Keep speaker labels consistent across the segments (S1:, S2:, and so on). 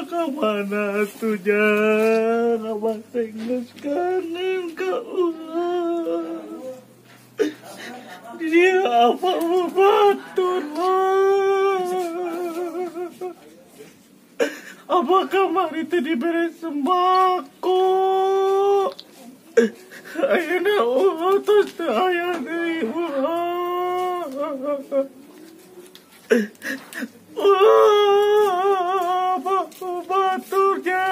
S1: Kemana tuh Jan? Abah tengah kangen ke dia apa batur apa kamar itu diberi sembako ayeuna terus ayeuna ibu baturnya.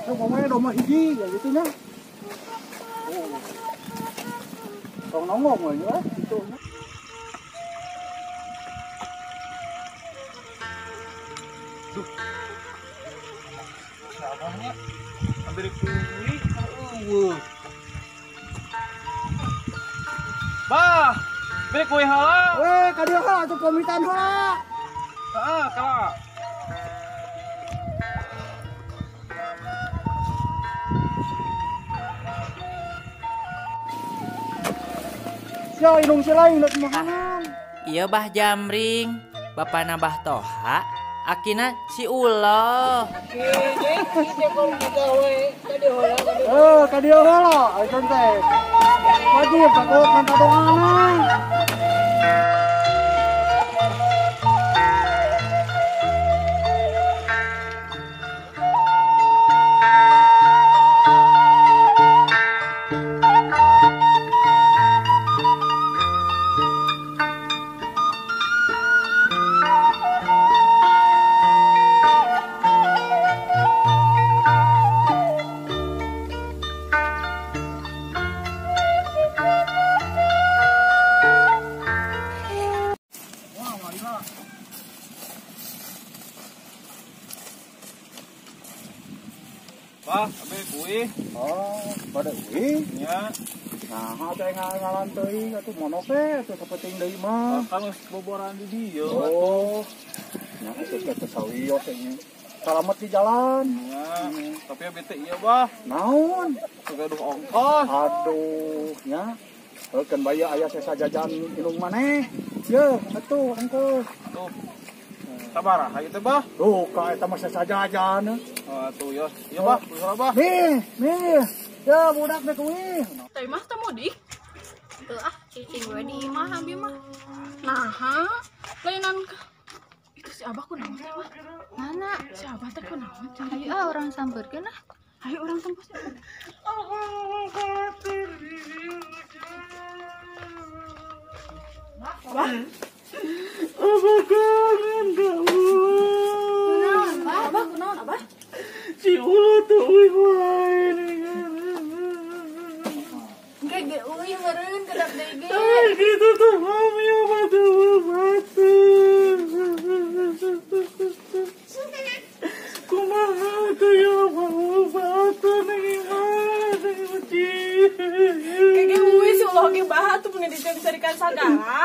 S2: Ngomongnya domah hiji ya gitu nya. Tong nongong aja gitu nya.
S1: Duh. Sabahnya ambil kulit Bah, beli kue hala.
S2: Ka dieu heula atuh pamitan heula.
S1: Heeh, kalak.
S2: Ya inung si lain dat makanan.
S3: Iya Bah Jamring, Bapak Nabah Toha, akina si Ulo.
S2: Ka dieu heula atuh teh. Wajib kakot manta doana.
S1: Bah, ambil kue.
S2: Oh, pada uih.
S1: Nya,
S2: Nah, teh ngalan teuing atuh mono teh atuh sapenting deui mah.
S1: kan boboran di dieu.
S2: Oh. Nya atuh teh sawios nya. Salamet di jalan.
S1: Ya, tapi ya bete iya bah.
S2: Naon?
S1: Kegaduh ongkos.
S2: Aduh, nya. Kan baya aya sesa jajan inung maneh. Ye, atuh engkeus.
S1: Tuh. Sabar, ayo teh bah.
S2: Tuh, ka eta mah sesa jajan.
S1: Tuh ya. Iya bah, usaha bah.
S2: Nih. Ya budak teh kuih.
S4: Teh mah teh mudik. Cicing we di imah abi mah. Naha, lainan itu si Abah kunaon teh mah? Mana? Si Abah teh kunaon? Ayo orang sampeurkeun ah. Ayo orang tembus.
S1: Abah kangen kamu.
S4: Abah kunaon Abah?
S1: Si Ulo tuh uih wae.
S4: Gege uih meureun kedap deui ge.
S1: Gitu tuh mami batu. Kumaha tuh ya batu nih mana
S4: Gege uih si ulah ge baha tuh mun dicari-carikan sagala.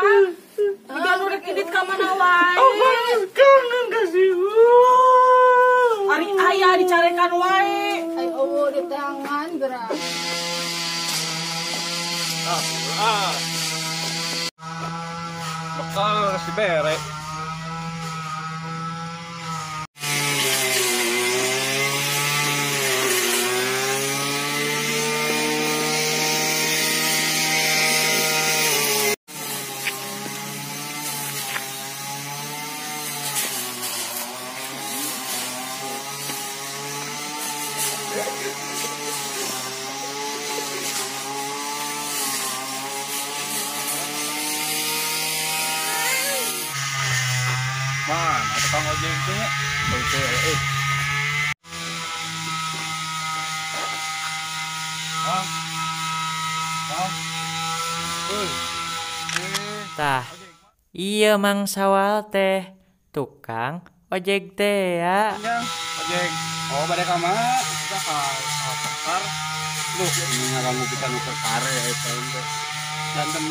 S4: Dia nu rek edit ka mana wae.
S1: Abah kangen ka si Ulo.
S4: Ari aya dicarekan wae.
S5: Ay oh di tangan gerak.
S1: Bakal si Bere. Man, ada tukang ojek itu nya. Itu
S3: Tah, iya Mang Sawal teh tukang ojek teh ya.
S1: Ojek. Oh, bade ka mah. Kita ka pasar. Duh, ini ngaganggu kita nu perkara ya eta teh. Jantem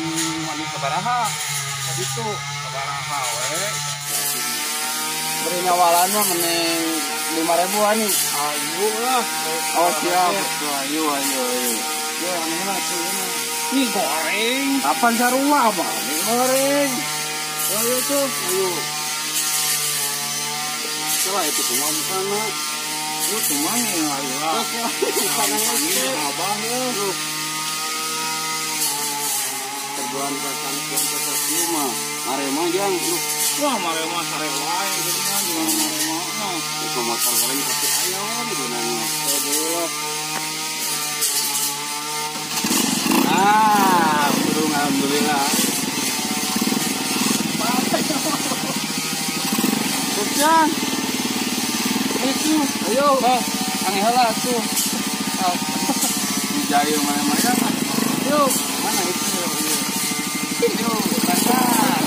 S1: anu sabaraha? Tadi tuh sabaraha we.
S2: Beri nyawalan mah meneng 5.000-an nih.
S1: Ayo lah.
S2: Oh siap. Ayo. Ya mana tuh ini.
S1: Mie goreng.
S2: Kapan sarua mah? Mie goreng. Ayo tuh, ayo. Coba itu semua di sana. Lu cuma nih ayo lah. Sana ini abang lu. Terbuan ke mah. Arema jang lu.
S1: Wah, marema sare wae geuningan di marema mah.
S2: Itu motor goreng pasti ayo di gunanya. Aduh. Burung alhamdulillah. Hujan. Itu, ayo. Aneh heula tuh. Dijaya mana-mana. Ayo, mana itu? Ayo, kasar.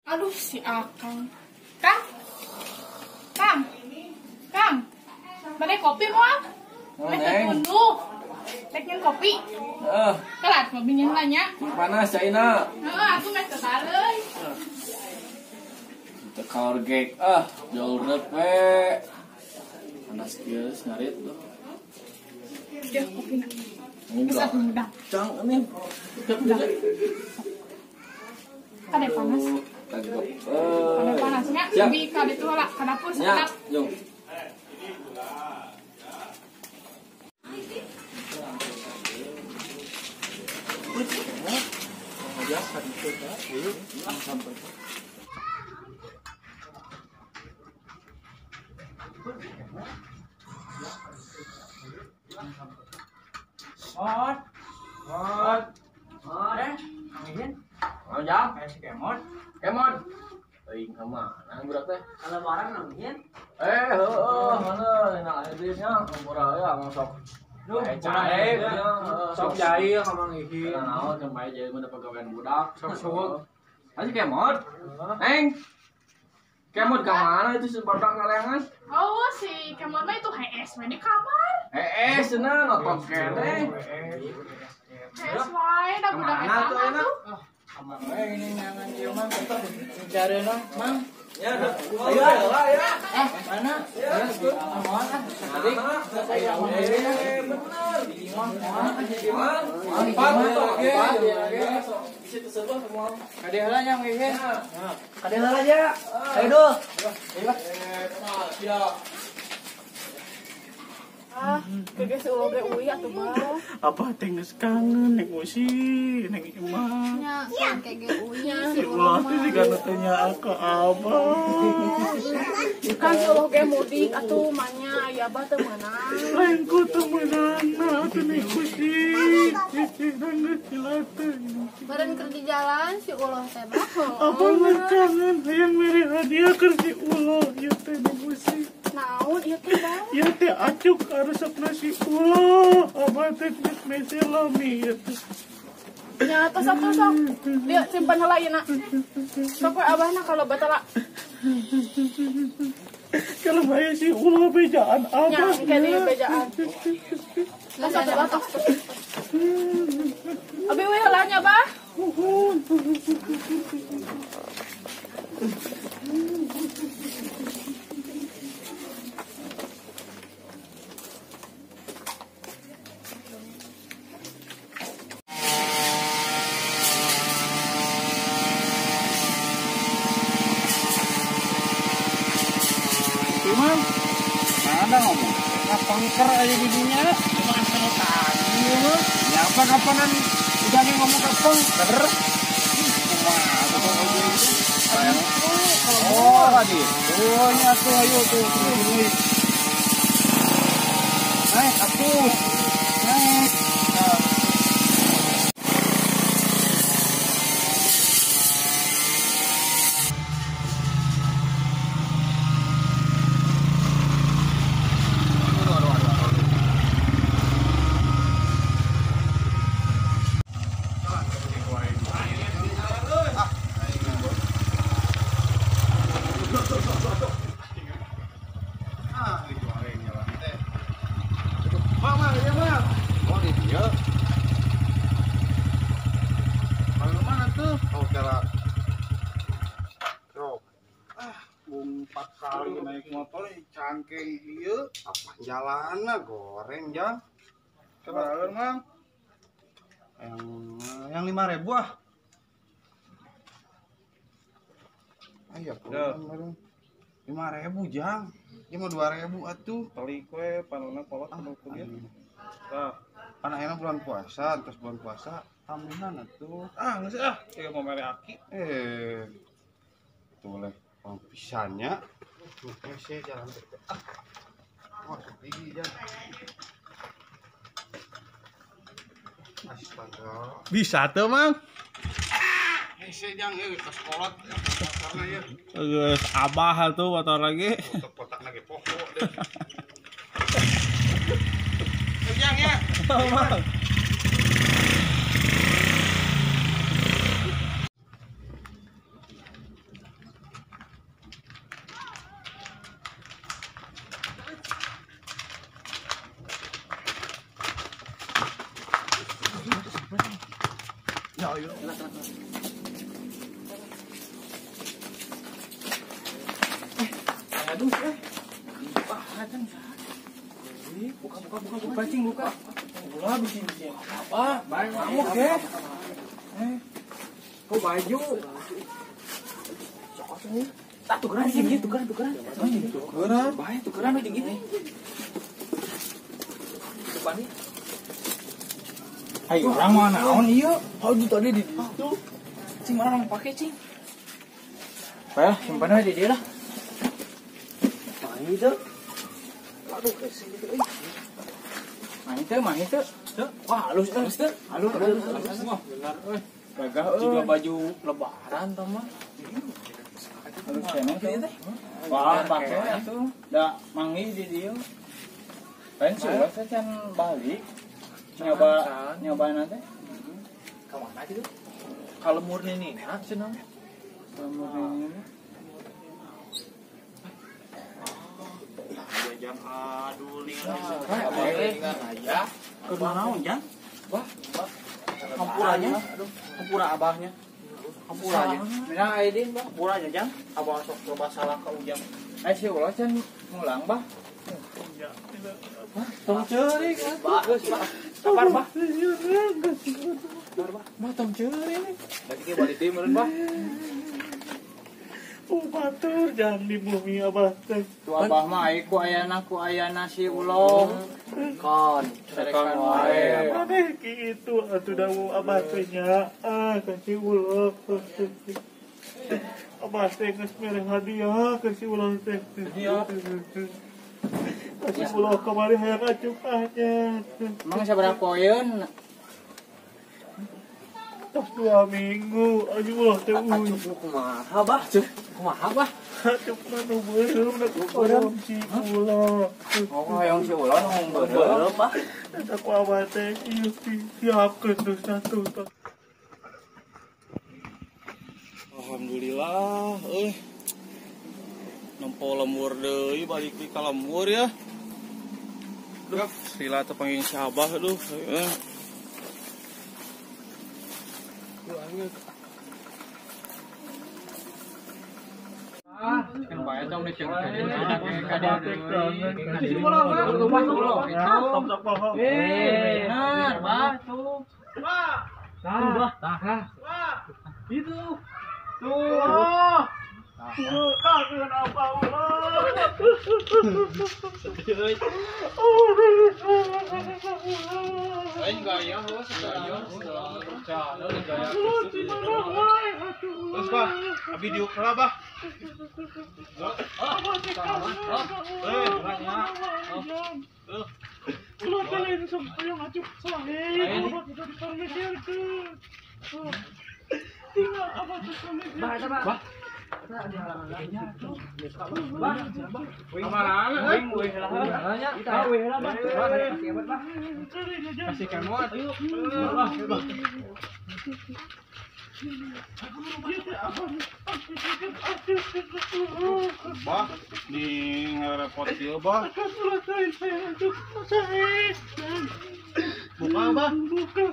S4: Aduh si Akang. Kang. Bade kopi moal? Teh unduh. Teknya kopi. Kelat mah binyen lah nya.
S2: Panas China.
S4: Heeh, aku meh ketaleuy.
S2: Tekor gek jauh we. Panas kieu ngarit tuh.
S4: Dia kopi na.
S2: Enggak.
S4: Mudah.
S2: Cang ini.
S4: Kade panas. Kade panasnya. Lebih kade tuh lah, kada pun
S2: Ya,
S4: sedap.
S2: yung. Kemot. Teuing ka mana budak teh?
S3: Kalau barang namanya
S2: Mana enak aja murah ya ngosok. Cair,
S1: Sok jahil ka Mang Ihin.
S2: naon yang bae jadi mah pegawaian budak.
S1: Sok suwek.
S2: Aja kemot. Neng. Kemot ka mana itu si badak ngalengan?
S4: Oh, si Kemot mah itu HS mah di kamar.
S2: Cenah nonton kene.
S4: HS wae da budak
S2: Kemana
S4: eta
S2: tuh
S4: mah
S2: enak?
S4: tuh.
S1: Ini nyangan ieu mah mencari Mang.
S2: Ya, ayo lah ya.
S3: mana? Kade heula nya Ihin. Kade heula aja. Ayo dul.
S5: Kege si ulo ge uwi atuh bah.
S1: Apa teh geus kangen neng Usi, neng Imah.
S5: Nya kan kege uwi
S1: Si
S5: si
S1: ulah
S5: ulo mah.
S1: teh digana tanya ke Abah.
S5: Kan si ulo ge mudik atuh manya aya abah teu meunang.
S1: Lain ku temenana atuh neng Usi. Nang silateun.
S5: Beren keur di jalan si ulo teh mah.
S1: Apa kangen hayang mere hadiah keur si ulah ieu teh neng Usi.
S5: Naon ieu teh bah?
S1: Ya teh acuk resepna si ulah. Abah teh geus mese lami ieu teh.
S5: Nya tos sok. Dia simpan heula ieu na. Sok we abahna kalau batala.
S1: Kalau bae si ulah bejaan
S5: Nya
S1: Abah.
S5: engke di bejaan. Tos tos. Abi we heula nya bah.
S1: Cuman ada ngomong kapangker aja giginya cuma asal tadi ya apa kapanan udah ngomong kapangker oh tadi oh ini atuh ayo tuh naik atuh naik 4 kali naik motor cangkeng ieu apa jalanna goreng jang
S2: Keberapa mang?
S1: yang 5.000 ah. Ayo pulang 5.000 jang. Ieu mah 2.000 atuh.
S2: Tali kue panona pawat anu kuliah. Tah,
S1: Kan ayeuna bulan puasa, terus bulan puasa tambahan atuh.
S2: geus ah, ieu mah mere aki.
S1: Tuh leh pisannya. Hese jalan teh. Wah, gigi jang. Astaga.
S2: Bisa tuh mang.
S1: Hese jang ke sekolah karena ya
S2: Geus abah tuh motor lagi.
S1: kotak-kotak lagi pokok deh. Jang ya.
S2: Mang.
S3: Kok baju? Tukeran sih gitu, tukeran. Tukeran aja gini. Depan nih.
S2: Hai orang mah naon ieu?
S3: Aduh tadi di situ. Cing mana orang pakai cing? Payah simpan aja di dia lah. Main itu. Aduh kesini tuh. Main itu. Wah halus tuh. Halus semua. Benar euy. Gagah juga baju lebaran tuh mah. Halus kene teh. Wah pakai atuh. Da mangi di dia. Lain sudah can balik. Nyoba nanti. Kemana gitu? Kalau murni nih, senang. Kalau murni ini.
S2: Jam aduh lingan.
S3: Lingan aja. Kedua naon jang? Wah. Hampura abahnya. Hampuranya. Minang aidin bang. Hampura aja jang. Abah sok coba salah ke ujang. Si ulah can ngulang bah. Tong ceurik bah. Sabar bah. Bah tong ceurik. Lagi ke balik deui meureun bah.
S2: Batur jangan di bumi abah teh.
S3: Tu abah mah ai ku ayana si ulong. Kon, serekan wae.
S2: Maneh kitu atuh dawu abah teh nya. Kasih ulah. Abah teh geus mere hadiah kasih ulah teh. Kasih ulah kamari hayang acuh aja.
S3: Emang sabaraha poeun?
S2: Tos 2 minggu aja ulah teh
S3: Acuh kumaha bah? Kumaha bah?
S2: acuh nu beureum na orang si ulah.
S3: Oh, hoyong si ulong ngomong beureum bah.
S2: Eta ku abah teh ieu siapkeun tuh satu. Alhamdulillah, nempo lembur deui balik di ka lembur ya. Duh, sila teh panging sabah duh.
S3: Kan bae tong dicengkeun kada
S2: Kasih ulah,
S3: benar bah tuh.
S2: itu. Tuh. Kangen apa ulah.
S3: Aing gaya heuh gaya.
S2: Terus bah, abi diuk heula bah. Ulah kalian sampai yang acuh sahih. Apa kita dipermisirkan? Tinggal apa tuh kami? Bah.
S3: Kasih kemot.
S2: Bah, di ngerepot dia bah. Buka bah. Buka.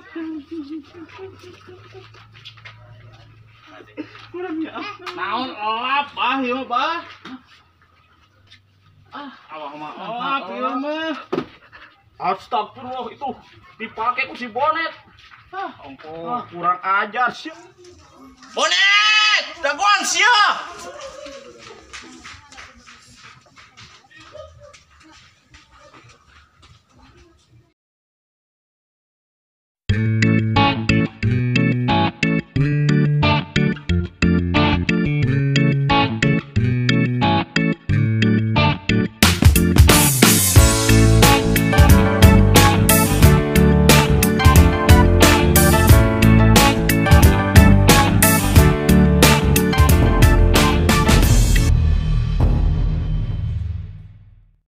S2: Kurang ya. Naon olap bah yo bah.
S3: Maaf ya mah. Astagfirullah itu dipakai ku si Bonet. Kurang ajar sih.
S6: Bonet, daguan sia.